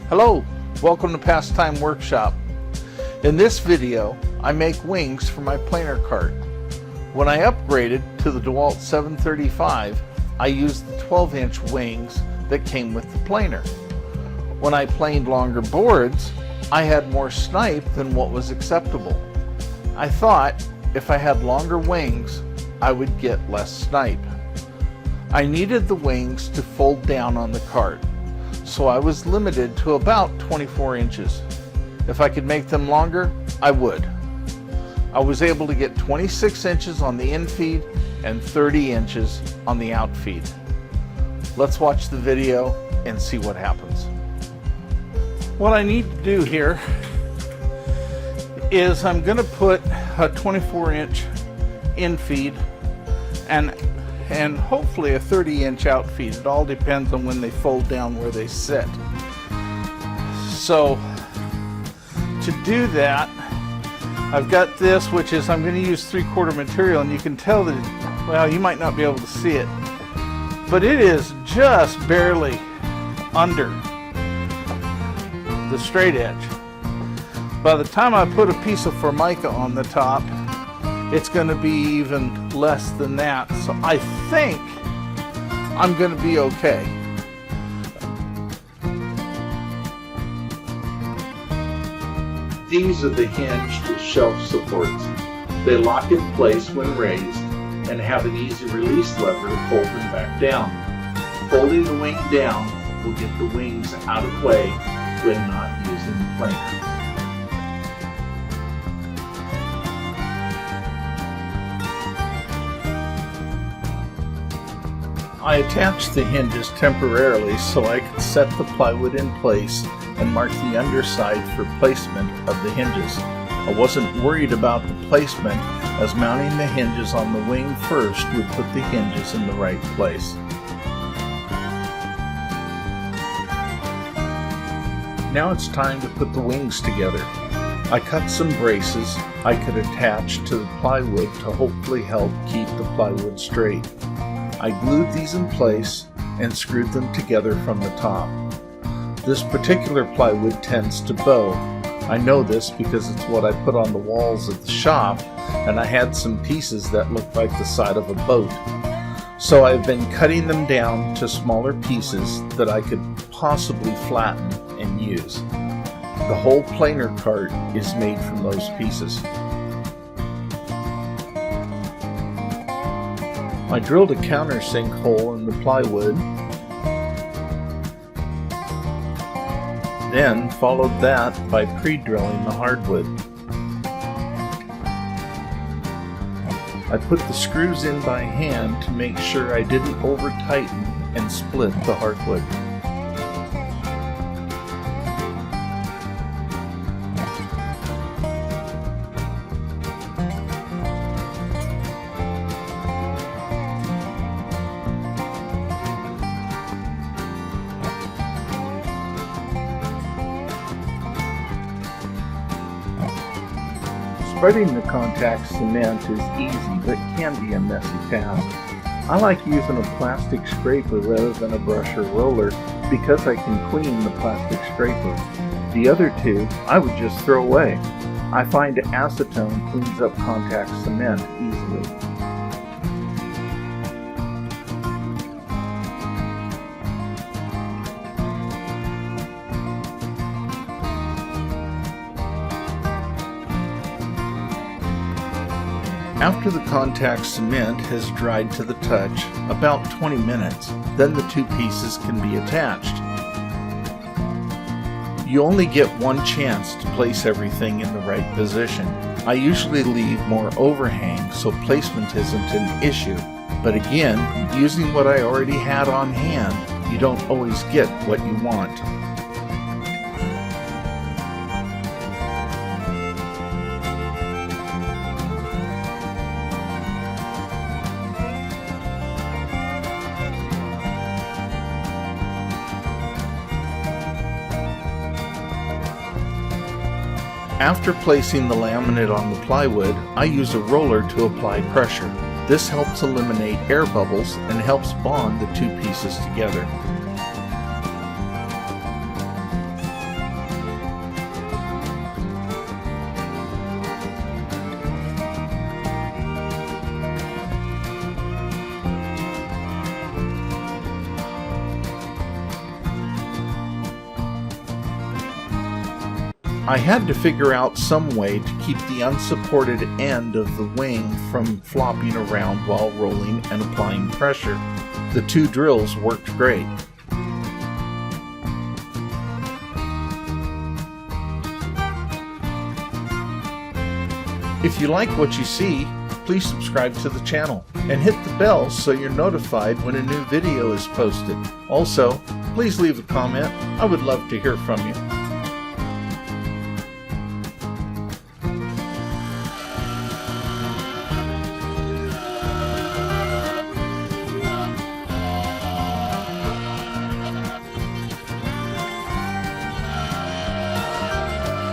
Hello, welcome to Pastime Workshop. In this video, I make wings for my planer cart. When I upgraded to the DeWalt 735, I used the 12-inch wings that came with the planer. When I planed longer boards, I had more snipe than what was acceptable. I thought if I had longer wings, I would get less snipe. I needed the wings to fold down on the cart, so I was limited to about 24 inches. If I could make them longer, I would. I was able to get 26 inches on the infeed and 30 inches on the outfeed. Let's watch the video and see what happens. What I need to do here is I'm going to put a 24-inch infeed and hopefully a 30-inch outfeed. It all depends on when they fold down where they sit. So to do that, I've got this, which is I'm going to use 3/4 material, and you can tell that, well, you might not be able to see it, but it is just barely under the straight edge. By the time I put a piece of Formica on the top, it's going to be even less than that. So I think I'm going to be okay. These are the hinged shelf supports. They lock in place when raised and have an easy release lever to fold them back down. Folding the wing down will get the wings out of the way when not using the planer. I attached the hinges temporarily so I could set the plywood in place and mark the underside for placement of the hinges. I wasn't worried about the placement, as mounting the hinges on the wing first would put the hinges in the right place. Now it's time to put the wings together. I cut some braces I could attach to the plywood to hopefully help keep the plywood straight. I glued these in place and screwed them together from the top. This particular plywood tends to bow. I know this because it's what I put on the walls of the shop, and I had some pieces that looked like the side of a boat. So I've been cutting them down to smaller pieces that I could possibly flatten and use. The whole planer cart is made from those pieces. I drilled a countersink hole in the plywood, then followed that by pre-drilling the hardwood. I put the screws in by hand to make sure I didn't over-tighten and split the hardwood. Spreading the contact cement is easy, but can be a messy task. I like using a plastic scraper rather than a brush or roller because I can clean the plastic scraper. The other two I would just throw away. I find acetone cleans up contact cement easily. After the contact cement has dried to the touch, about 20 minutes, then the two pieces can be attached. You only get one chance to place everything in the right position. I usually leave more overhang so placement isn't an issue, but again, using what I already had on hand, you don't always get what you want. After placing the laminate on the plywood, I use a roller to apply pressure. This helps eliminate air bubbles and helps bond the two pieces together. I had to figure out some way to keep the unsupported end of the wing from flopping around while rolling and applying pressure. The 2 drills worked great. If you like what you see, please subscribe to the channel and hit the bell so you're notified when a new video is posted. Also, please leave a comment. I would love to hear from you.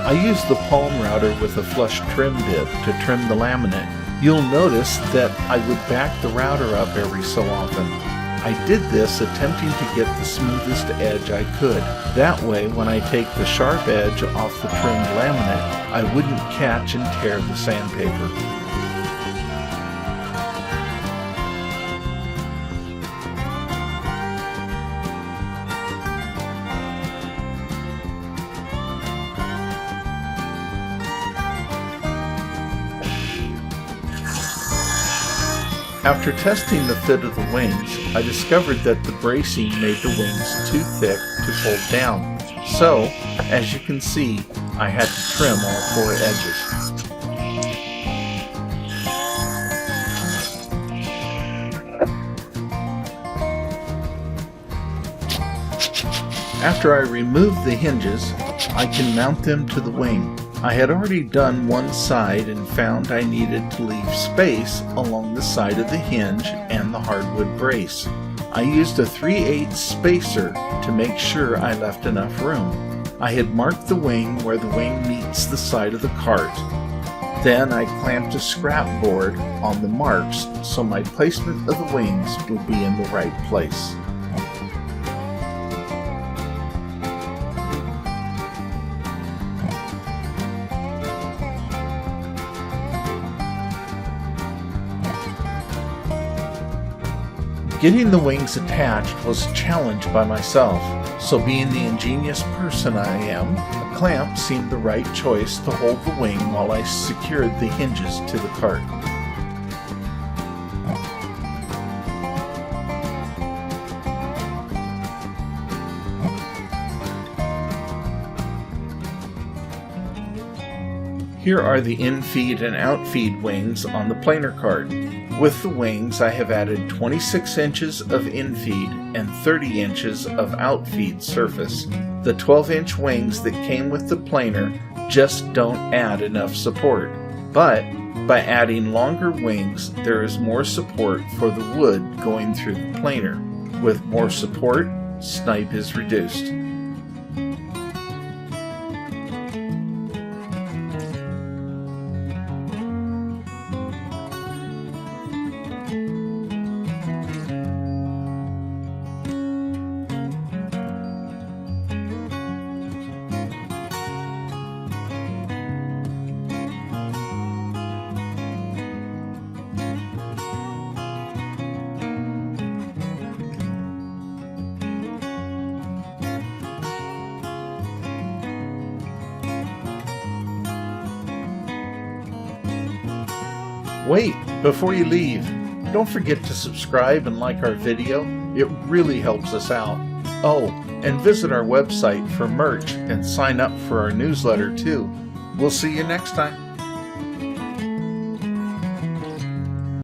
I used the palm router with a flush trim bit to trim the laminate. You'll notice that I would back the router up every so often. I did this attempting to get the smoothest edge I could. That way, when I take the sharp edge off the trimmed laminate, I wouldn't catch and tear the sandpaper. After testing the fit of the wings, I discovered that the bracing made the wings too thick to fold down. So, as you can see, I had to trim all 4 edges. After I remove the hinges, I can mount them to the wing. I had already done one side and found I needed to leave space along the side of the hinge and the hardwood brace. I used a 3/8 spacer to make sure I left enough room. I had marked the wing where the wing meets the side of the cart. Then I clamped a scrap board on the marks so my placement of the wings would be in the right place. Getting the wings attached was a challenge by myself, so being the ingenious person I am, a clamp seemed the right choice to hold the wing while I secured the hinges to the cart. Here are the in-feed and out-feed wings on the planer cart. With the wings, I have added 26 inches of in-feed and 30 inches of out-feed surface. The 12-inch wings that came with the planer just don't add enough support. But by adding longer wings, there is more support for the wood going through the planer. With more support, snipe is reduced. Wait, before you leave, don't forget to subscribe and like our video. It really helps us out. Oh, and visit our website for merch and sign up for our newsletter too. We'll see you next time.